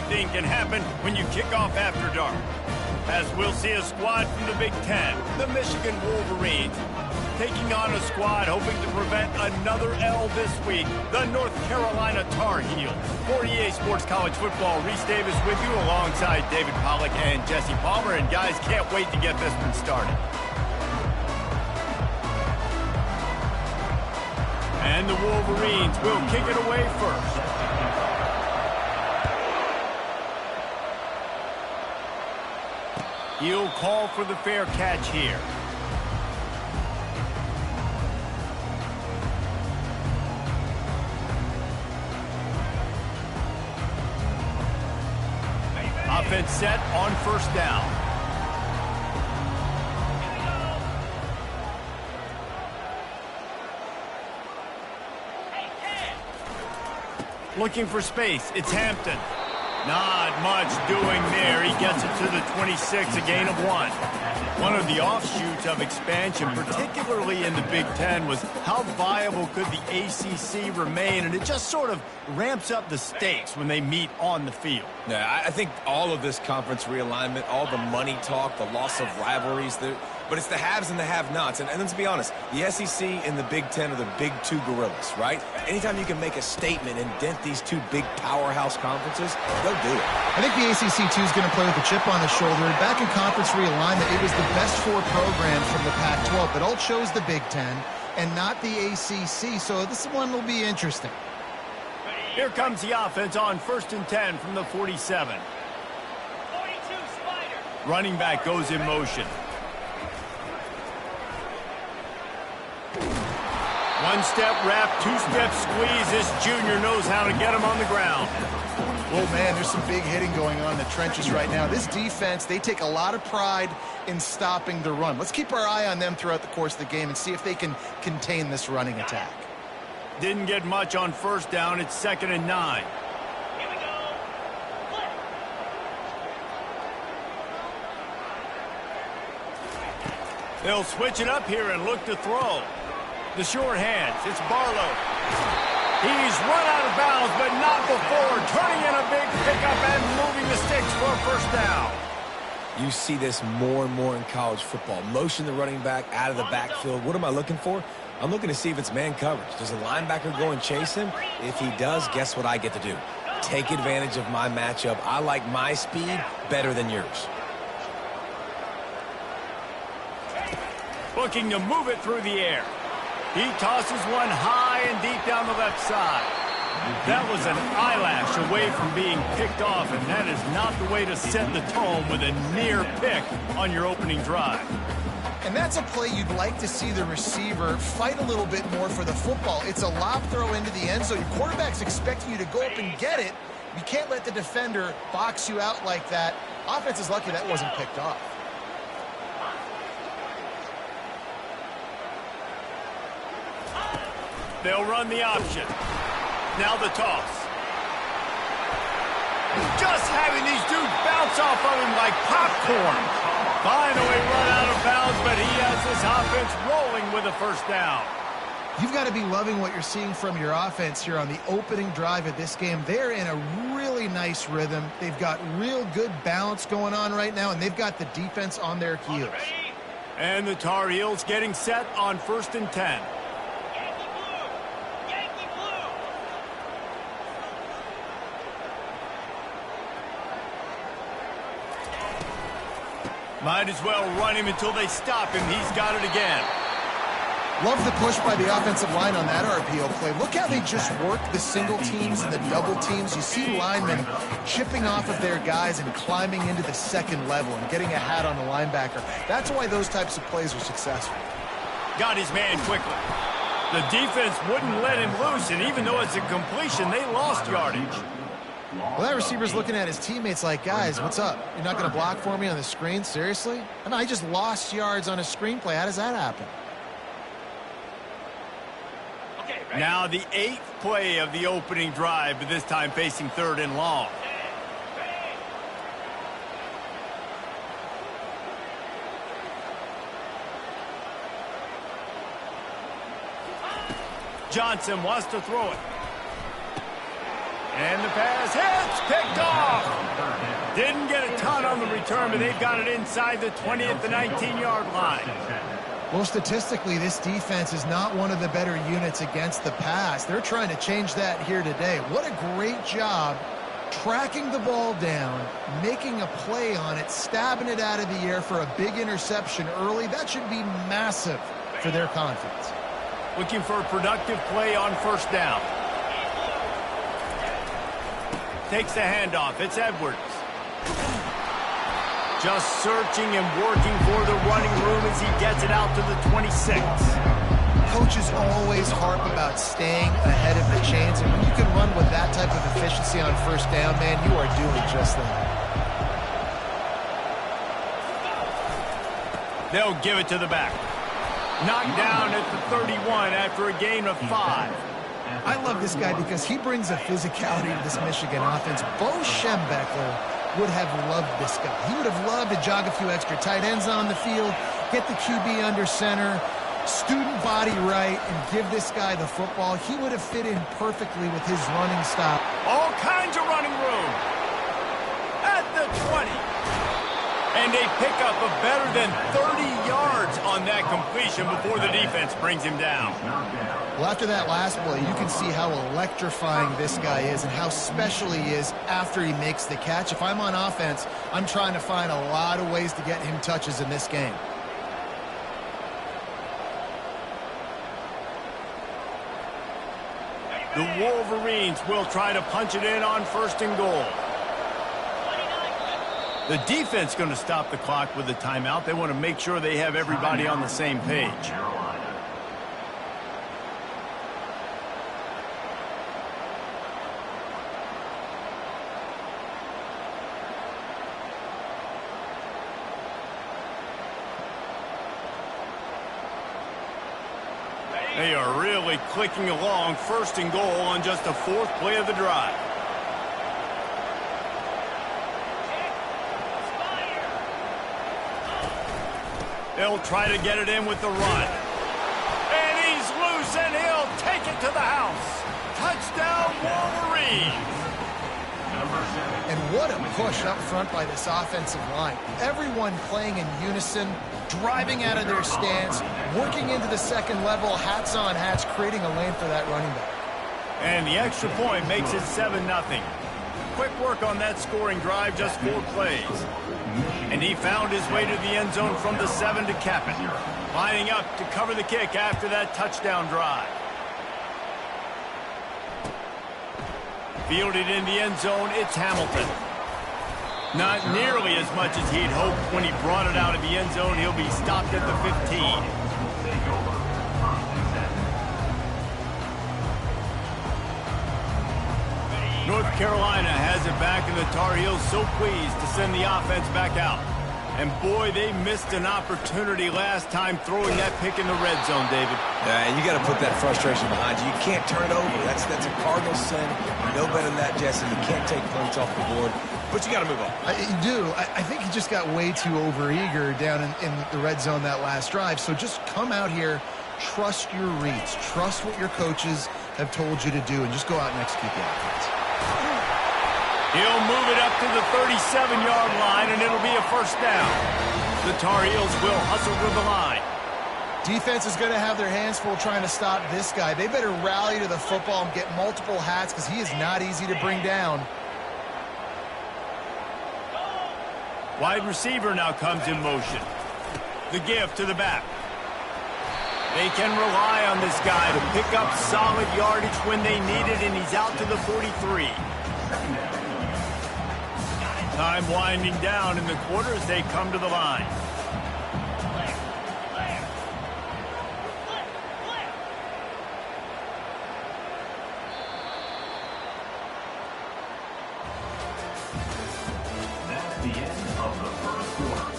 anything can happen when you kick off after dark. As we'll see a squad from the Big Ten, the Michigan Wolverines, taking on a squad hoping to prevent another L this week, the North Carolina Tar Heels. For EA Sports College Football, Reese Davis with you alongside David Pollack and Jesse Palmer. And guys, can't wait to get this one started. And the Wolverines will kick it away first. He'll call for the fair catch here. Offense set on first down. Looking for space. It's Hampton. Not much doing there. He gets it to the 26, a gain of 1. One of the offshoots of expansion, particularly in the Big Ten, was how viable could the ACC remain, and it just sort of ramps up the stakes when they meet on the field. Yeah, I think all of this conference realignment, all the money talk, the loss of rivalries, but it's the haves and the have-nots. And let's be honest, the SEC and the Big Ten are the big two gorillas, right? Anytime you can make a statement and dent these two big powerhouse conferences, they'll do it. I think the ACC, too, is going to play with a chip on his shoulder. And back in conference realignment, it was the best 4 programs from the Pac-12 that all chose the Big Ten and not the ACC. So this one will be interesting. Here comes the offense on 1st and 10 from the 47. 42 Spider. Running back goes in motion. One-step wrap, two-step squeeze. This junior knows how to get him on the ground. Oh, man, there's some big hitting going on in the trenches right now. This defense, they take a lot of pride in stopping the run. Let's keep our eye on them throughout the course of the game and see if they can contain this running attack. Didn't get much on first down. It's 2nd and 9. Here we go. Flip. They'll switch it up here and look to throw. The short hands. It's Barlow. He's run out of bounds, but not before turning in a big pickup and moving the sticks for a first down. You see this more and more in college football. Motion the running back out of the backfield. What am I looking for? I'm looking to see if it's man coverage. Does a linebacker go and chase him? If he does, guess what I get to do? Take advantage of my matchup. I like my speed better than yours. Looking to move it through the air. He tosses one high and deep down the left side. That was an eyelash away from being picked off, and that is not the way to set the tone with a near pick on your opening drive. And that's a play you'd like to see the receiver fight a little bit more for the football. It's a lob throw into the end zone. Your quarterback's expecting you to go up and get it. You can't let the defender box you out like that. Offense is lucky that wasn't picked off. They'll run the option. Now the toss. Just having these dudes bounce off of him like popcorn. Finally run out of bounds, but he has this offense rolling with a first down. You've got to be loving what you're seeing from your offense here on the opening drive of this game. They're in a really nice rhythm. They've got real good balance going on right now, and they've got the defense on their heels. And the Tar Heels getting set on 1st and 10. Might as well run him until they stop him. He's got it again. Love the push by the offensive line on that RPO play. Look how they just work the single teams and the double teams. You see linemen chipping off of their guys and climbing into the second level and getting a hat on the linebacker. That's why those types of plays are successful. Got his man quickly. The defense wouldn't let him loose, and even though it's a completion, they lost yardage. Well, that receiver's looking at his teammates like, guys, what's up? You're not going to block for me on the screen? Seriously? I mean, I just lost yards on a screenplay. How does that happen? Now the 8th play of the opening drive, but this time facing 3rd and long. Johnson wants to throw it. And the pass hits, picked off. return, but they've got it inside the 20 at the 19-yard line. Well, statistically, this defense is not one of the better units against the pass. They're trying to change that here today. What a great job tracking the ball down, making a play on it, stabbing it out of the air for a big interception early. That should be massive for their confidence. Looking for a productive play on first down. Takes the handoff. It's Edwards. Just searching and working for the running room as he gets it out to the 26. Coaches always harp about staying ahead of the chains, and when you can run with that type of efficiency on first down, man, you are doing just that. They'll give it to the back. Knocked down at the 31 after a gain of 5. I love this guy because he brings a physicality to this Michigan offense. Bo Schembechler would have loved this guy. He would have loved to jog a few extra tight ends on the field, get the QB under center, student body right, and give this guy the football. He would have fit in perfectly with his running style. All kinds of running room at the 20. And they pick up a better than 30 yards on that completion before the defense brings him down. Well, after that last play, you can see how electrifying this guy is and how special he is after he makes the catch. If I'm on offense, I'm trying to find a lot of ways to get him touches in this game. The Wolverines will try to punch it in on first and goal. The defense going to stop the clock with a timeout. They want to make sure they have everybody on the same page. They are really clicking along, first and goal on just the 4th play of the drive. They'll try to get it in with the run. And he's loose, and he'll take it to the house. Touchdown, Wolverines. And what a push up front by this offensive line. Everyone playing in unison, driving out of their stance, working into the second level, hats on hats, creating a lane for that running back. And the extra point makes it 7-0. Quick work on that scoring drive, just 4 plays. And he found his way to the end zone from the 7 to cap it. Lining up to cover the kick after that touchdown drive. Fielded in the end zone, it's Hamilton. Not nearly as much as he'd hoped when he brought it out of the end zone. He'll be stopped at the 15. North Carolina has it back, and the Tar Heels so pleased to send the offense back out. And boy, they missed an opportunity last time throwing that pick in the red zone, David. Yeah, and you got to put that frustration behind you. You can't turn it over. That's a cardinal sin. You know better than that, Jesse. You can't take points off the board, but you got to move on. You do. I think he just got way too overeager down in the red zone that last drive. So just come out here, trust your reads, trust what your coaches have told you to do, and just go out and execute the offense. He'll move it up to the 37-yard line, and it'll be a first down. The Tar Heels will hustle to the line. Defense is going to have their hands full trying to stop this guy. They better rally to the football and get multiple hats because he is not easy to bring down. Wide receiver now comes in motion. The give to the back. They can rely on this guy to pick up solid yardage when they need it, and he's out to the 43. Time winding down in the quarter as they come to the line. That's the end of the first quarter.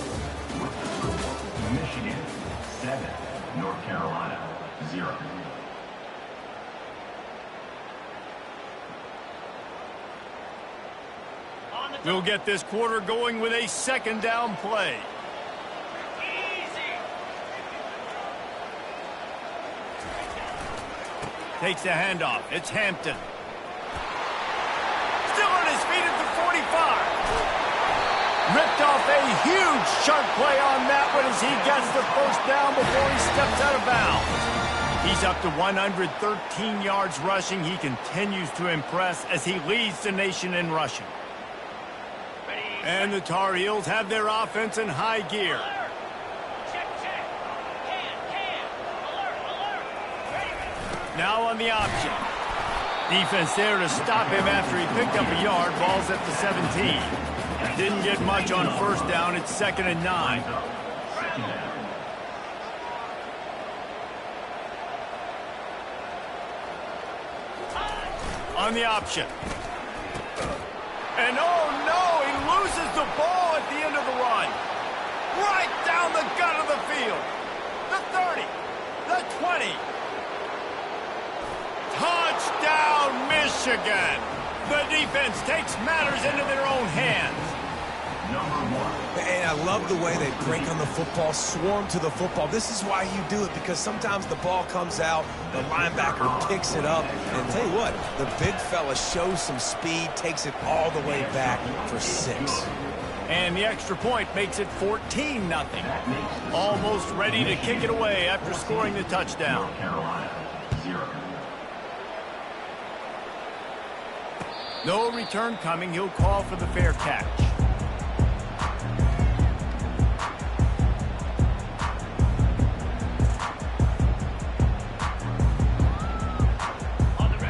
With the score, Michigan 7, North Carolina 0. We'll get this quarter going with a second down play. Takes the handoff. It's Hampton. Still on his feet at the 45. Ripped off a huge sharp play on that one as he gets the first down before he steps out of bounds. He's up to 113 yards rushing. He continues to impress as he leads the nation in rushing. And the Tar Heels have their offense in high gear. Check, check. Can. Alert, alert. Ready. Now on the option. Defense there to stop him after he picked up a yard. Ball's at the 17. Didn't get much on first down. It's 2nd and 9. On the option. And oh no, he loses the ball at the end of the run. Right down the gut of the field. The 30, the 20. Touchdown, Michigan. The defense takes matters into their own hands. Number 1. And I love the way they break on the football, swarm to the football. This is why you do it, because sometimes the ball comes out, the linebacker picks it up, and tell you what, the big fella shows some speed, takes it all the way back for 6. And the extra point makes it 14-0. Almost ready to kick it away after scoring the touchdown. North Carolina, 0. No return coming. He'll call for the fair catch.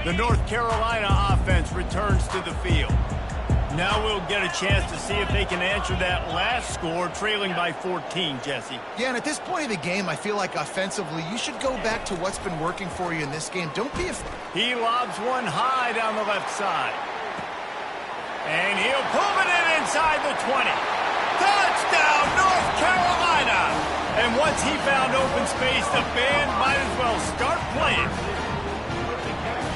The North Carolina offense returns to the field. Now we'll get a chance to see if they can answer that last score, trailing by 14, Jesse. Yeah, and at this point of the game, I feel like offensively, you should go back to what's been working for you in this game. Don't be afraid. He lobs one high down the left side. And he'll pull it in inside the 20. Touchdown, North Carolina! And once he found open space, the band might as well start playing.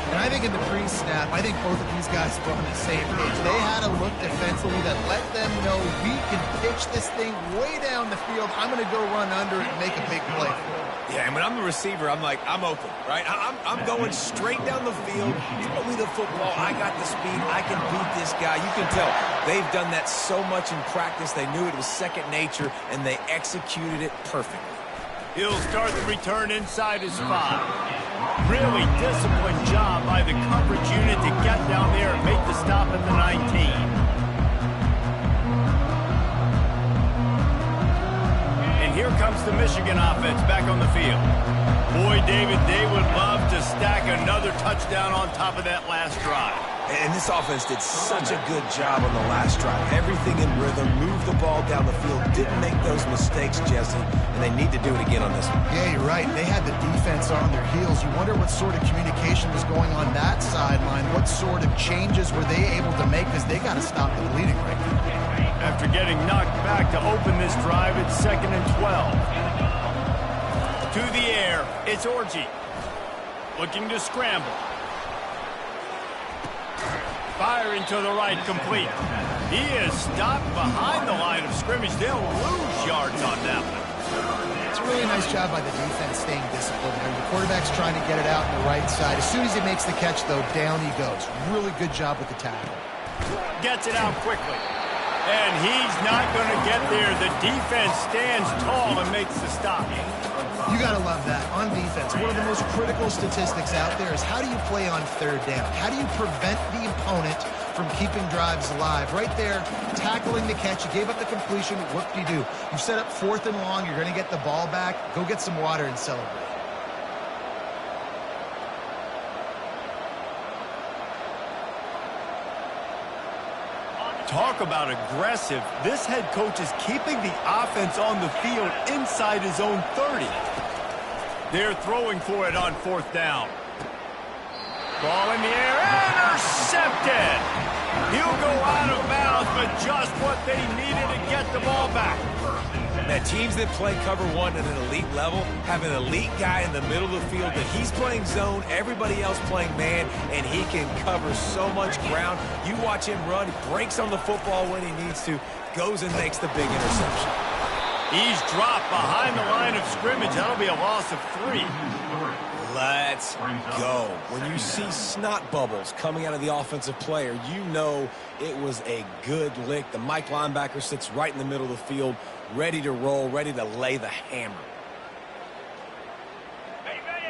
And I think in the pre-snap, I think both of these guys were on the same page. They had a look defensively that let them know we can pitch this thing way down the field. I'm going to go run under it and make a big play. Yeah, and when I'm the receiver, I'm like, I'm open, right? I'm going straight down the field. Throw me the football. I got the speed. I can beat this guy. You can tell they've done that so much in practice. They knew it was second nature, and they executed it perfectly. He'll start the return inside his 5. Really disciplined job by the coverage unit to get down there and make the stop at the 19. And here comes the Michigan offense back on the field. Boy, David, they would love to stack another touchdown on top of that last drive. And this offense did such a good job on the last drive. Everything in rhythm, moved the ball down the field, didn't make those mistakes, Jesse, and they need to do it again on this one. Yeah, you're right. They had the defense on their heels. You wonder what sort of communication was going on that sideline. What sort of changes were they able to make, because they got to stop the bleeding right now. After getting knocked back to open this drive, it's 2nd and 12. To the air, it's Orji. Looking to scramble. Firing to the right, complete. He is stopped behind the line of scrimmage. They'll lose yards on that one. It's a really nice job by the defense staying disciplined there. The quarterback's trying to get it out on the right side. As soon as he makes the catch, though, down he goes. Really good job with the tackle. Gets it out quickly. And he's not going to get there. The defense stands tall and makes the stop. You got to love that. On defense, one of the most critical statistics out there is how do you play on third down? How do you prevent the opponent from keeping drives alive? Right there, tackling the catch. You gave up the completion. What do? You set up 4th and long. You're going to get the ball back. Go get some water and celebrate. Talk about aggressive. This head coach is keeping the offense on the field inside his own 30. They're throwing for it on 4th down. Ball in the air, intercepted. He'll go out of bounds, but just what they needed to get the ball back. Now, teams that play cover 1 at an elite level have an elite guy in the middle of the field that he's playing zone, everybody else playing man, and he can cover so much ground. You watch him run, he breaks on the football when he needs to, goes and makes the big interception. He's dropped behind the line of scrimmage. That'll be a loss of 3. Let's go. When you see snot bubbles coming out of the offensive player, you know it was a good lick. The Mike linebacker sits right in the middle of the field, ready to roll, ready to lay the hammer.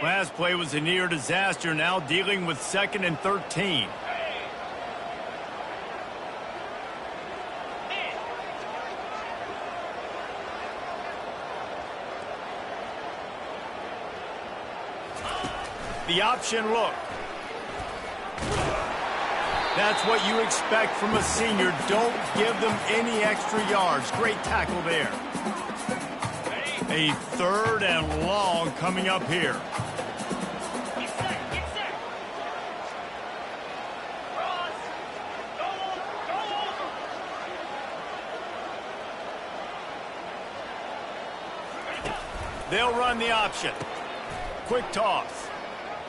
Last play was a near disaster, now dealing with 2nd and 13. The option look. That's what you expect from a senior. Don't give them any extra yards. Great tackle there. A 3rd and long coming up here. Get set, get set. Cross. Go over. They'll run the option. Quick toss.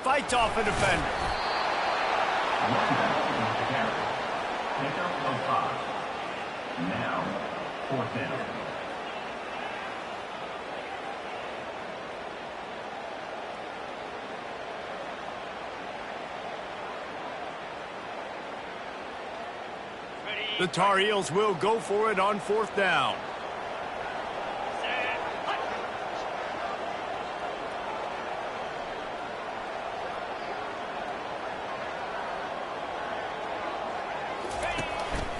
Fights off a defender. Pickup of 5. Now, 4th down. The Tar Heels will go for it on 4th down.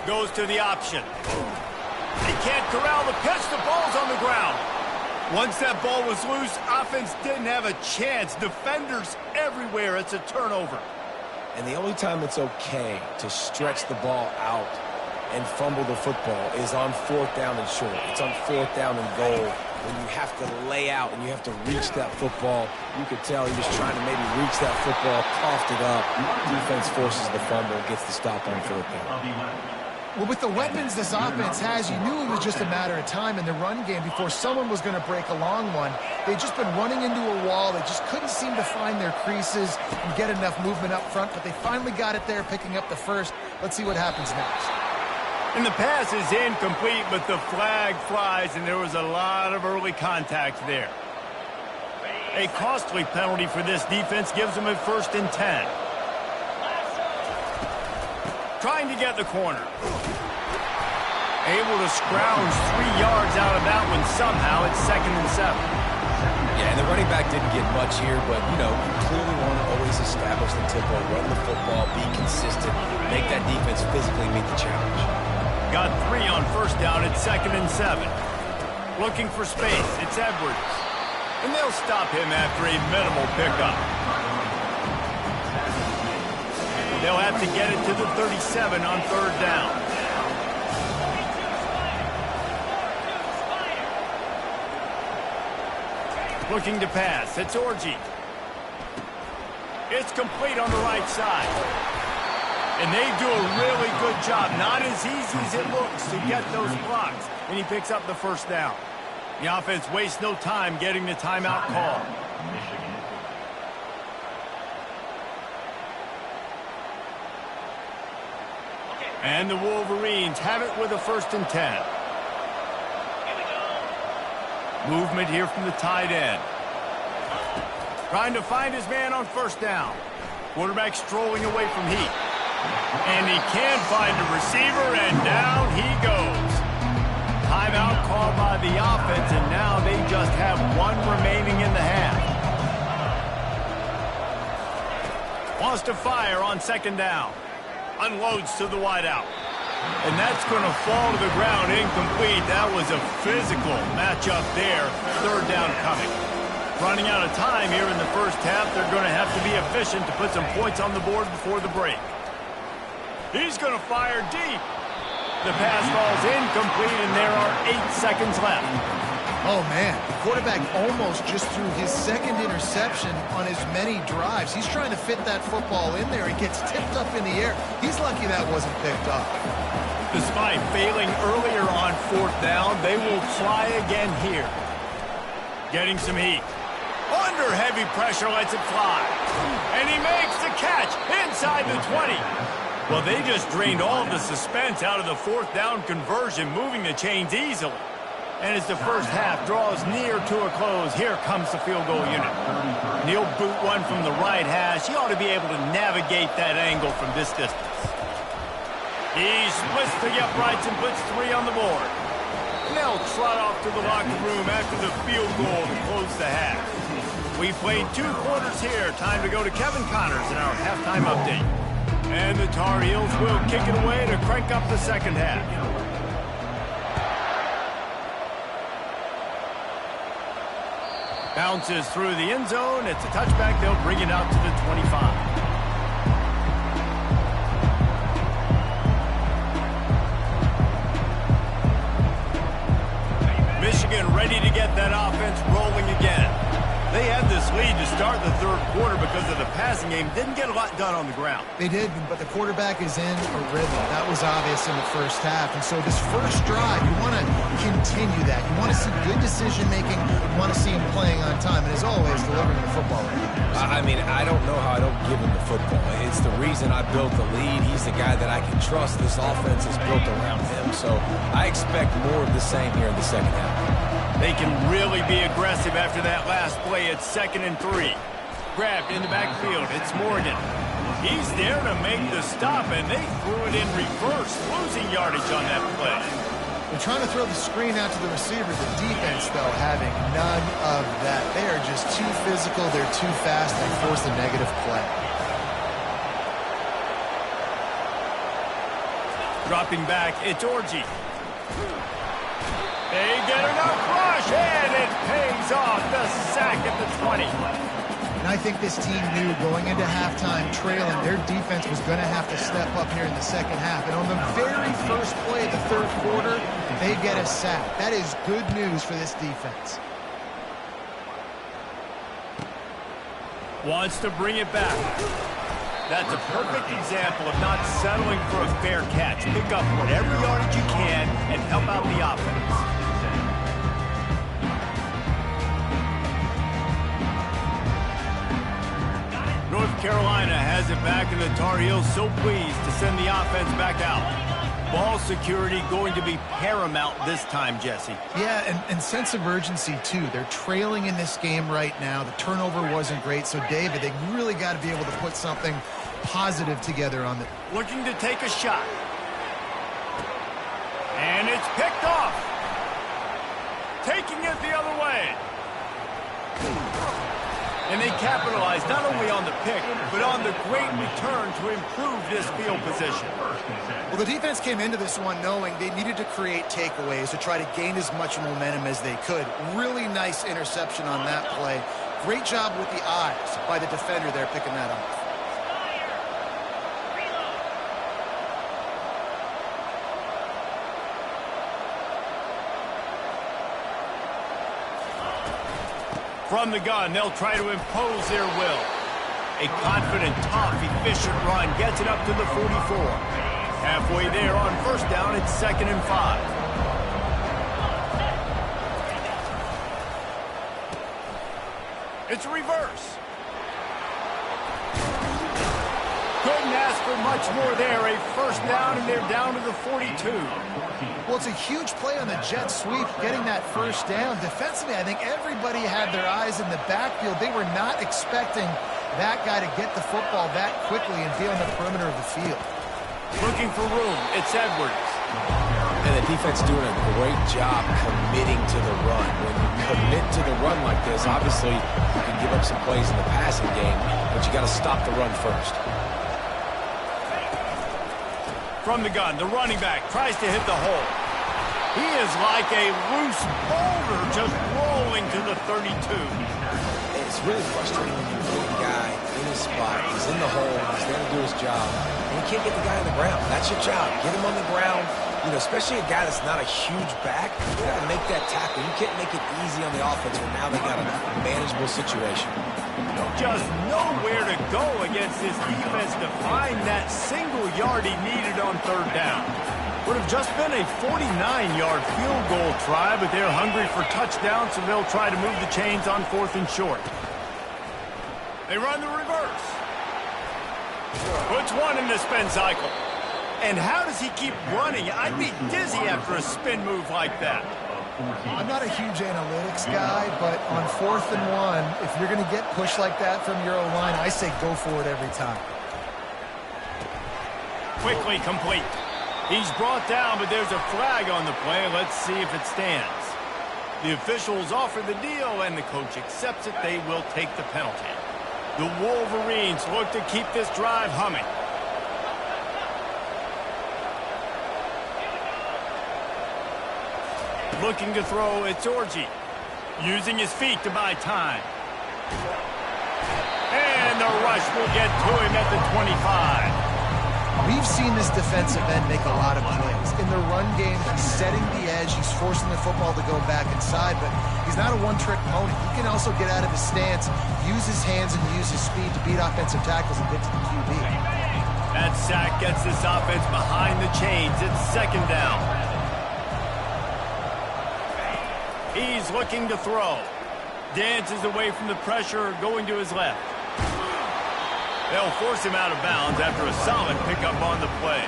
Goes to the option. They can't corral the pitch. The ball's on the ground. Once that ball was loose, offense didn't have a chance. Defenders everywhere. It's a turnover. And the only time it's okay to stretch the ball out and fumble the football is on 4th down and short. It's on 4th down and goal when you have to lay out and you have to reach that football. You could tell he was trying to maybe reach that football, coughed it up. Defense forces the fumble, gets the stop on 4th down. Well, with the weapons this offense has, you knew it was just a matter of time in the run game before someone was going to break a long one. They'd just been running into a wall. They just couldn't seem to find their creases and get enough movement up front, but they finally got it there, picking up the first. Let's see what happens next. And the pass is incomplete, but the flag flies, and there was a lot of early contact there. A costly penalty for this defense gives them a 1st and 10. Trying to get the corner. Able to scrounge 3 yards out of that one somehow. It's 2nd and 7. Yeah, and the running back didn't get much here, but, you know, you clearly want to always establish the tempo, run the football, be consistent, make that defense physically meet the challenge. Got 3 on 1st down. It's 2nd and 7. Looking for space. It's Edwards. And they'll stop him after a minimal pickup. They'll have to get it to the 37 on 3rd down. Looking to pass. It's Orji. It's complete on the right side. And they do a really good job. Not as easy as it looks to get those blocks. And he picks up the 1st down. The offense wastes no time getting the timeout call. And the Wolverines have it with a 1st and 10. Movement here from the tight end. Trying to find his man on 1st down. Quarterback strolling away from Heat. And he can find a receiver, and down he goes. Timeout called by the offense, and now they just have 1 remaining in the half. Wants to fire on 2nd down. Unloads to the wideout. And that's going to fall to the ground incomplete. That was a physical matchup there. 3rd down coming. Running out of time here in the 1st half. They're going to have to be efficient to put some points on the board before the break. He's going to fire deep. The pass falls incomplete, and there are 8 seconds left. Oh, man. The quarterback almost just threw his 2nd interception on as many drives. He's trying to fit that football in there. It gets tipped up in the air. He's lucky that wasn't picked up. Despite failing earlier on 4th down, they will try again here. Getting some heat. Under heavy pressure, lets it fly. And he makes the catch inside the 20. Well, they just drained all of the suspense out of the 4th down conversion, moving the chains easily. And as the first half draws near to a close, here comes the field goal unit. He'll boot one from the right hash. He ought to be able to navigate that angle from this distance. He splits the uprights and puts 3 on the board. And they'll trot off to the locker room after the field goal to close the half. We played 2 quarters here. Time to go to Kevin Connors in our halftime update. And the Tar Heels will kick it away to crank up the second half. Bounces through the end zone. It's a touchback. They'll bring it out to the 25. Michigan ready to get that offense rolling again. They had this lead to start the third quarter because of the passing game. Didn't get a lot done on the ground. They did, but the quarterback is in a rhythm. That was obvious in the first half. And so this first drive, you want to continue that. You want to see good decision-making. You want to see him playing on time. And as always, delivering the football. I mean, I don't know how I don't give him the football. It's the reason I built the lead. He's the guy that I can trust. This offense is built around him. So I expect more of the same here in the second half. They can really be aggressive after that last play. It's 2nd and 3. Grabbed in the backfield. It's Morgan. He's there to make the stop, and they threw it in reverse, losing yardage on that play. They're trying to throw the screen out to the receiver. The defense, though, having none of that. They are just too physical. They're too fast. They force a negative play. Dropping back, it's Orji. They get enough rush, and it pays off. The sack at the 20. And I think this team knew going into halftime trailing, their defense was going to have to step up here in the second half. And on the very first play of the third quarter, they get a sack. That is good news for this defense. Wants to bring it back. That's a perfect example of not settling for a fair catch. Pick up whatever yardage you can and help out the offense. North Carolina has it back, and the Tar Heels so pleased to send the offense back out. Ball security going to be paramount this time, Jesse. Yeah, and sense of urgency, too. They're trailing in this game right now. The turnover wasn't great. So, David, they really got to be able to put something positive together on the... Looking to take a shot. And it's picked off. Taking it the other way. And they capitalize not only on the pick, but on the great return to improve this field position. Well, the defense came into this one knowing they needed to create takeaways to try to gain as much momentum as they could. Really nice interception on that play. Great job with the eyes by the defender there picking that up. From the gun, they'll try to impose their will. A confident, tough, efficient run gets it up to the 44. Halfway there on first down, it's 2nd and 5. It's a reverse. Couldn't ask for much more there. A first down, and they're down to the 42. Well, it's a huge play on the jet sweep, getting that first down. Defensively, I think everybody had their eyes in the backfield. They were not expecting that guy to get the football that quickly and be on the perimeter of the field. Looking for room. It's Edwards. And the defense doing a great job committing to the run. When you commit to the run like this, obviously you can give up some plays in the passing game, but you got to stop the run first. From the gun, the running back tries to hit the hole. He is like a loose boulder just rolling to the 32. It's really frustrating when you put a guy in his spot. He's in the hole. He's there to do his job. And you can't get the guy on the ground. That's your job. Get him on the ground. You know, especially a guy that's not a huge back. You got to make that tackle. You can't make it easy on the offense when now they got a manageable situation. Just nowhere to go against this defense to find that single yard he needed on third down. Would have just been a 49-yard field goal try, but they're hungry for touchdowns, so they'll try to move the chains on 4th and short. They run the reverse. Puts one in the spin cycle. And how does he keep running? I'd be dizzy after a spin move like that. I'm not a huge analytics guy, but on 4th and 1, if you're going to get pushed like that from your O-line, I say go for it every time. Quickly complete. He's brought down, but there's a flag on the play. Let's see if it stands. The officials offer the deal, and the coach accepts it. They will take the penalty. The Wolverines look to keep this drive humming. Looking to throw, it's Orji. Using his feet to buy time. And the rush will get to him at the 25. We've seen this defensive end make a lot of plays. In the run game, he's setting the edge. He's forcing the football to go back inside, but he's not a one-trick pony. He can also get out of his stance, use his hands, and use his speed to beat offensive tackles and get to the QB. That sack gets this offense behind the chains. It's 2nd down. He's looking to throw. Dances away from the pressure, going to his left. They'll force him out of bounds after a solid pickup on the play.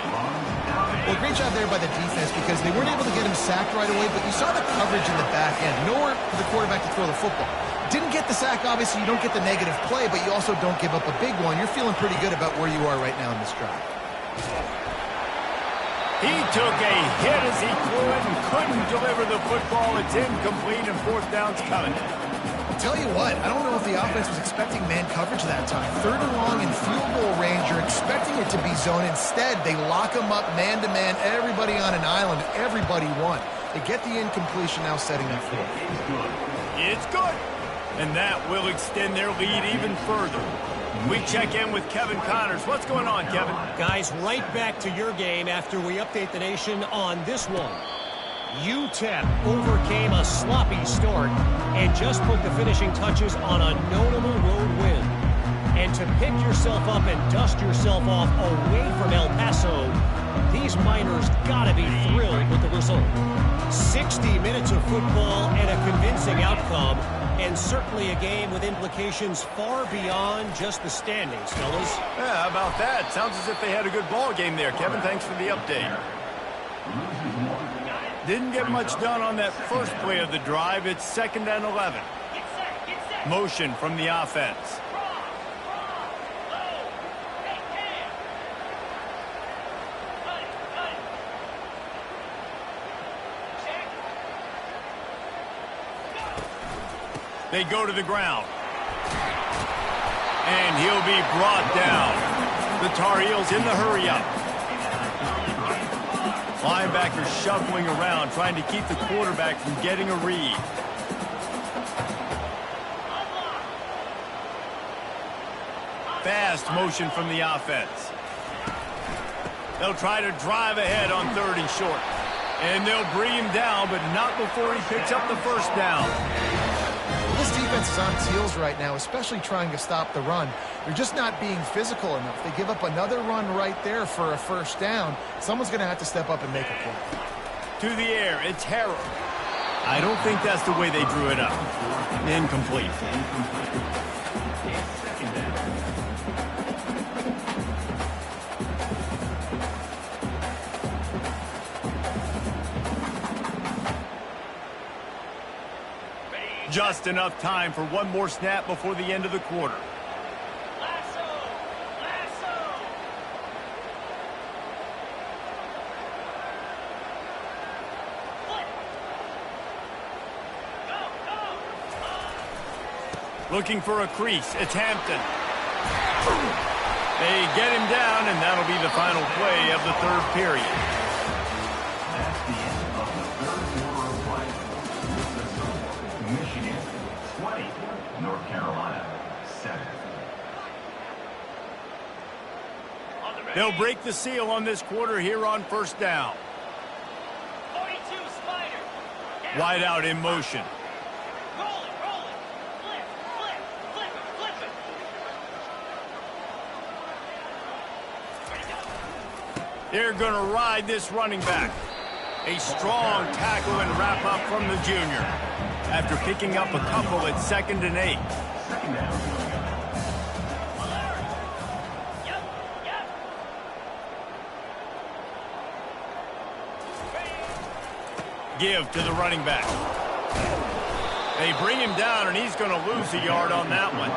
Well, great job there by the defense because they weren't able to get him sacked right away, but you saw the coverage in the back end. Nowhere for the quarterback to throw the football. Didn't get the sack, obviously. You don't get the negative play, but you also don't give up a big one. You're feeling pretty good about where you are right now in this drive. He took a hit as he threw it and couldn't deliver the football. It's incomplete, and 4th down's coming. Tell you what, I don't know if the offense was expecting man coverage that time. 3rd and long in field goal range, you're expecting it to be zone. Instead, they lock him up man-to-man, everybody on an island, everybody won. They get the incompletion now setting up for it. It's good. And that will extend their lead even further. We check in with Kevin Connors. What's going on, Kevin? Guys, right back to your game after we update the nation on this one. UTEP overcame a sloppy start and just put the finishing touches on a notable road win. And to pick yourself up and dust yourself off away from El Paso, these Miners gotta be thrilled with the result. 60 minutes of football and a convincing outcome, and certainly a game with implications far beyond just the standings, fellas. Yeah, how about that? Sounds as if they had a good ball game there. Kevin, thanks for the update. Didn't get much done on that first play of the drive. It's 2nd and 11. Motion from the offense. They go to the ground. And he'll be brought down. The Tar Heels in the hurry-up. Linebacker shuffling around, trying to keep the quarterback from getting a read. Fast motion from the offense. They'll try to drive ahead on 3rd and short. And they'll bring him down, but not before he picks up the 1st down. This defense is on its heels right now, especially trying to stop the run. They're just not being physical enough. They give up another run right there for a 1st down. Someone's going to have to step up and make a play. To the air, it's Harrell. I don't think that's the way they drew it up. Incomplete. Just enough time for one more snap before the end of the quarter. Lasso! Lasso! Flip! Go! Looking for a crease. It's Hampton. They get him down, and that'll be the final play of the 3rd period. That's the end of the 3rd quarter of play. Michigan 20, North Carolina 7. They'll break the seal on this quarter here on 1st down. 42 Spider. Wide out in motion. Roll it, roll it. Flip, flip, flip it, flip it. They're going to ride this running back. A strong tackle and wrap up from the junior. After picking up a couple at 2nd and 8. 2nd down. Yep, yep. Give to the running back. They bring him down, and he's going to lose a yard on that one.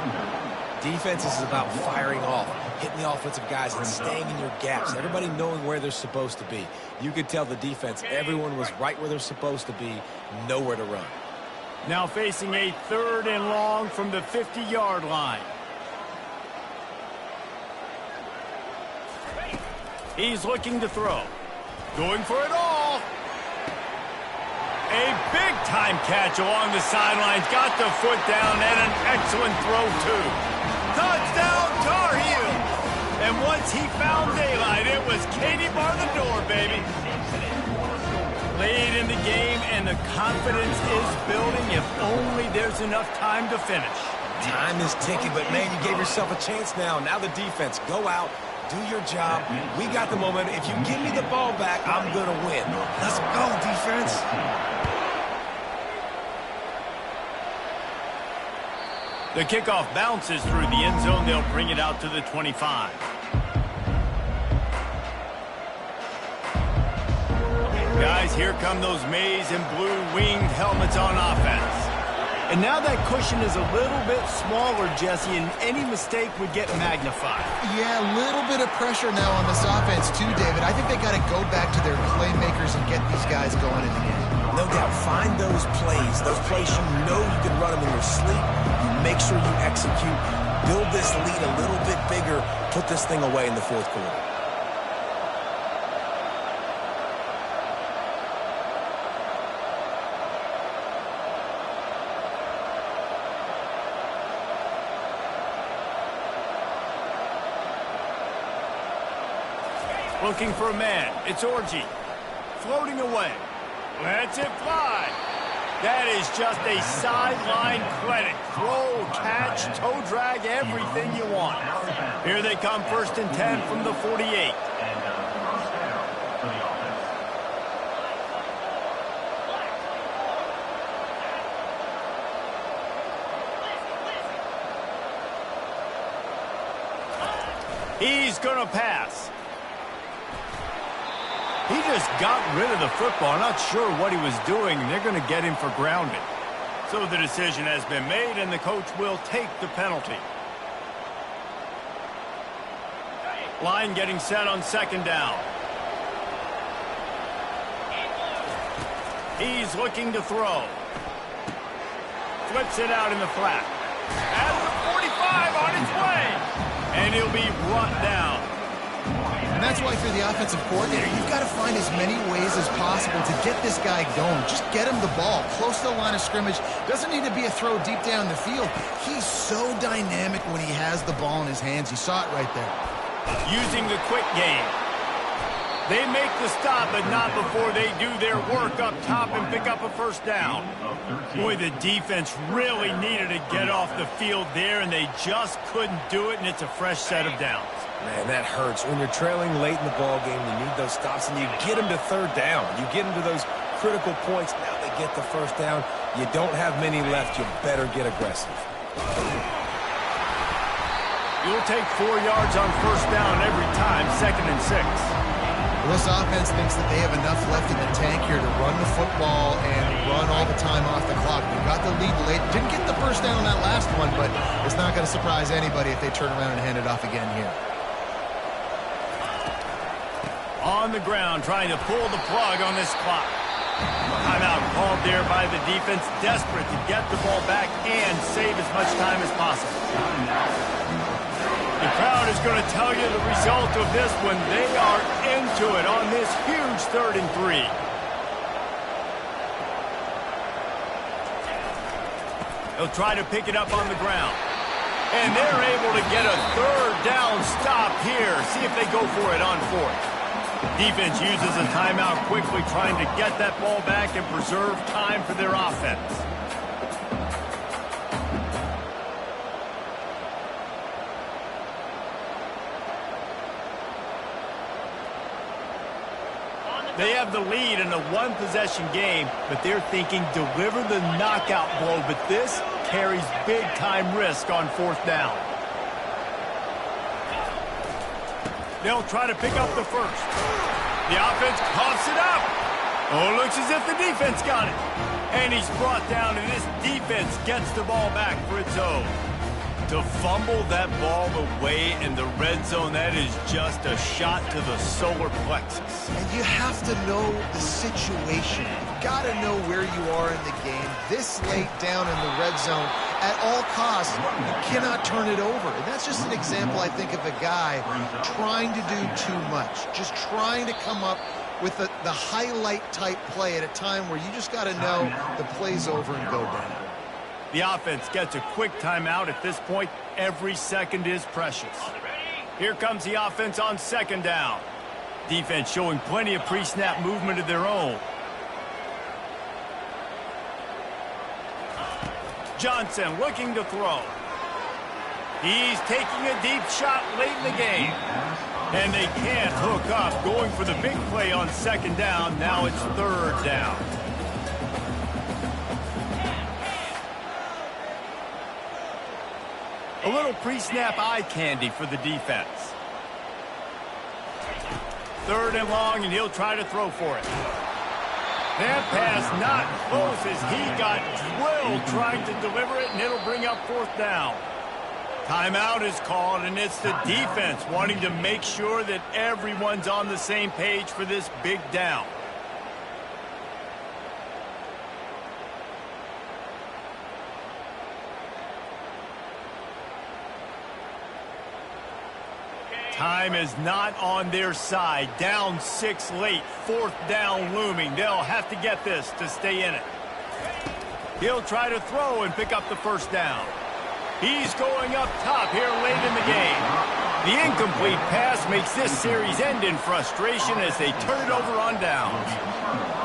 Defense is about firing off, hitting the offensive guys and staying in your gaps. Everybody knowing where they're supposed to be. You could tell the defense, everyone was right where they're supposed to be, nowhere to run. Now facing a 3rd and long from the 50-yard line. He's looking to throw. Going for it all. A big-time catch along the sidelines. Got the foot down and an excellent throw, too. Touchdown, Tar Heels! And once he found daylight, it was Katie bar the door, baby. Late in the game, and the confidence is building if only there's enough time to finish. Time is ticking, but, man, you gave yourself a chance now. Now the defense, go out, do your job. We got the momentum. If you give me the ball back, I'm going to win. Let's go, defense. The kickoff bounces through the end zone. They'll bring it out to the 25. Guys, here come those maize and blue winged helmets on offense. And now that cushion is a little bit smaller, Jesse, and any mistake would get magnified. Yeah, a little bit of pressure now on this offense too, David. I think they got to go back to their playmakers and get these guys going in the game. No doubt, find those plays you know you can run them in your sleep. You make sure you execute, build this lead a little bit bigger, put this thing away in the 4th quarter. Looking for a man. It's Orji. Floating away. Lets it fly. That is just a sideline clinic. Throw, catch, toe drag, everything you want. Here they come, 1st and 10 from the 48. And first down for the offense. He's going to pass. He just got rid of the football. Not sure what he was doing. They're going to get him for grounding. So the decision has been made, and the coach will take the penalty. Line getting set on 2nd down. He's looking to throw. Flips it out in the flat. Has the 45 on its way. And he'll be brought down. And that's why, for the offensive coordinator, you've got to find as many ways as possible to get this guy going. Just get him the ball close to the line of scrimmage. Doesn't need to be a throw deep down the field. He's so dynamic when he has the ball in his hands. You saw it right there. Using the quick game. They make the stop, but not before they do their work up top and pick up a 1st down. Boy, the defense really needed to get off the field there, and they just couldn't do it, and it's a fresh set of downs. Man, that hurts. When you're trailing late in the ball game, you need those stops, and you get them to 3rd down. You get them to those critical points. Now they get the 1st down. You don't have many left. You better get aggressive. You'll take 4 yards on 1st down every time, 2nd and 6. Well, this offense thinks that they have enough left in the tank here to run the football and run all the time off the clock. We got the lead late. Didn't get the 1st down on that last one, but it's not going to surprise anybody if they turn around and hand it off again here. On the ground, trying to pull the plug on this clock. Timeout called there by the defense, desperate to get the ball back and save as much time as possible. The crowd is going to tell you the result of this one. They are into it on this huge 3rd and 3. They'll try to pick it up on the ground. And they're able to get a 3rd down stop here. See if they go for it on 4th. Defense uses a timeout quickly, trying to get that ball back and preserve time for their offense. They have the lead in a 1-possession game, but they're thinking deliver the knockout blow, but this carries big-time risk on 4th down. They'll try to pick up the 1st. The offense coughs it up. Oh, looks as if the defense got it. And he's brought down, and this defense gets the ball back for its own. To fumble that ball away in the red zone, that is just a shot to the solar plexus. And you have to know the situation. You've got to know where you are in the game. This late down in the red zone, at all costs, you cannot turn it over. And that's just an example, I think, of a guy trying to do too much. Just trying to come up with the highlight-type play at a time where you just got to know the play's over and go down. The offense gets a quick timeout at this point. Every second is precious. Here comes the offense on second down. Defense showing plenty of pre-snap movement of their own. Johnson looking to throw. He's taking a deep shot late in the game. And they can't hook up, going for the big play on second down. Now it's third down. A little pre-snap eye candy for the defense. Third and long, and he'll try to throw for it. That pass not close as he got drilled trying to deliver it, and it'll bring up fourth down. Timeout is called, and it's the defense wanting to make sure that everyone's on the same page for this big down. Time is not on their side. Down 6 late. Fourth down looming. They'll have to get this to stay in it. He'll try to throw and pick up the first down. He's going up top here late in the game. The incomplete pass makes this series end in frustration as they turn it over on downs.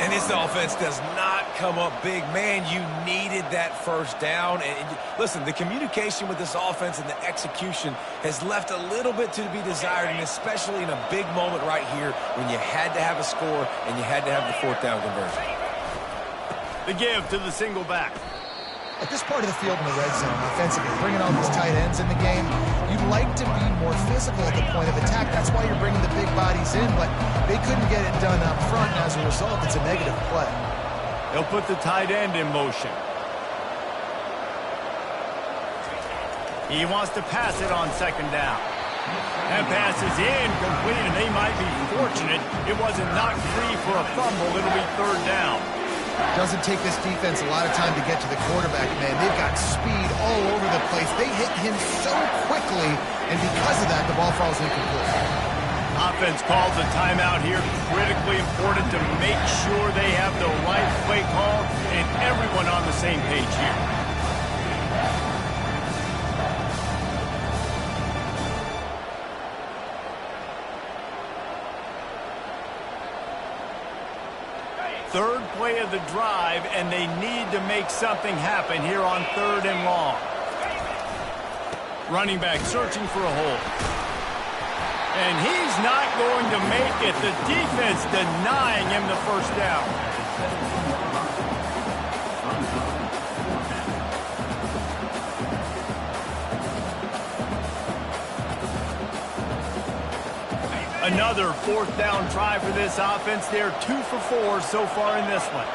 And this offense does not come up big. Man, you needed that first down. And listen, the communication with this offense and the execution has left a little bit to be desired, and especially in a big moment right here when you had to have a score and you had to have the fourth down conversion. The give to the single back. At this part of the field in the red zone, offensively, bringing all these tight ends in the game, you'd like to be more physical at the point of attack. That's why you're bringing the big bodies in, but they couldn't get it done up front, and as a result, it's a negative play. They'll put the tight end in motion. He wants to pass it on second down. That pass is incomplete, and they might be fortunate it wasn't knocked free for a fumble. It'll be third down. Doesn't take this defense a lot of time to get to the quarterback, man. They've got speed all over the place. They hit him so quickly, and because of that, the ball falls incomplete. Offense calls a timeout here. Critically important to make sure they have the right play call and everyone on the same page here. Third play of the drive, and they need to make something happen here on third and long. Running back searching for a hole. And he's not going to make it. The defense denying him the first down. Another fourth down try for this offense. They're 2 for 4 so far in this one.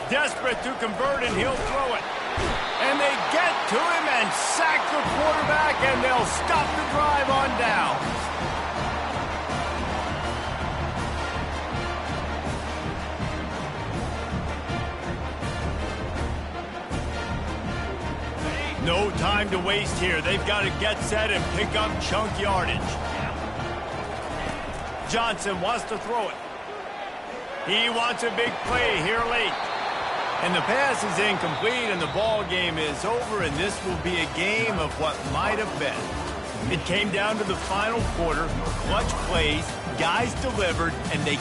Desperate to convert, and he'll throw it. And they get to him and sack the quarterback, and they'll stop the drive on down. No time to waste here. They've got to get set and pick up chunk yardage. Johnson wants to throw it. He wants a big play here late. And the pass is incomplete, and the ball game is over, and this will be a game of what might have been. It came down to the final quarter, clutch plays, guys delivered, and they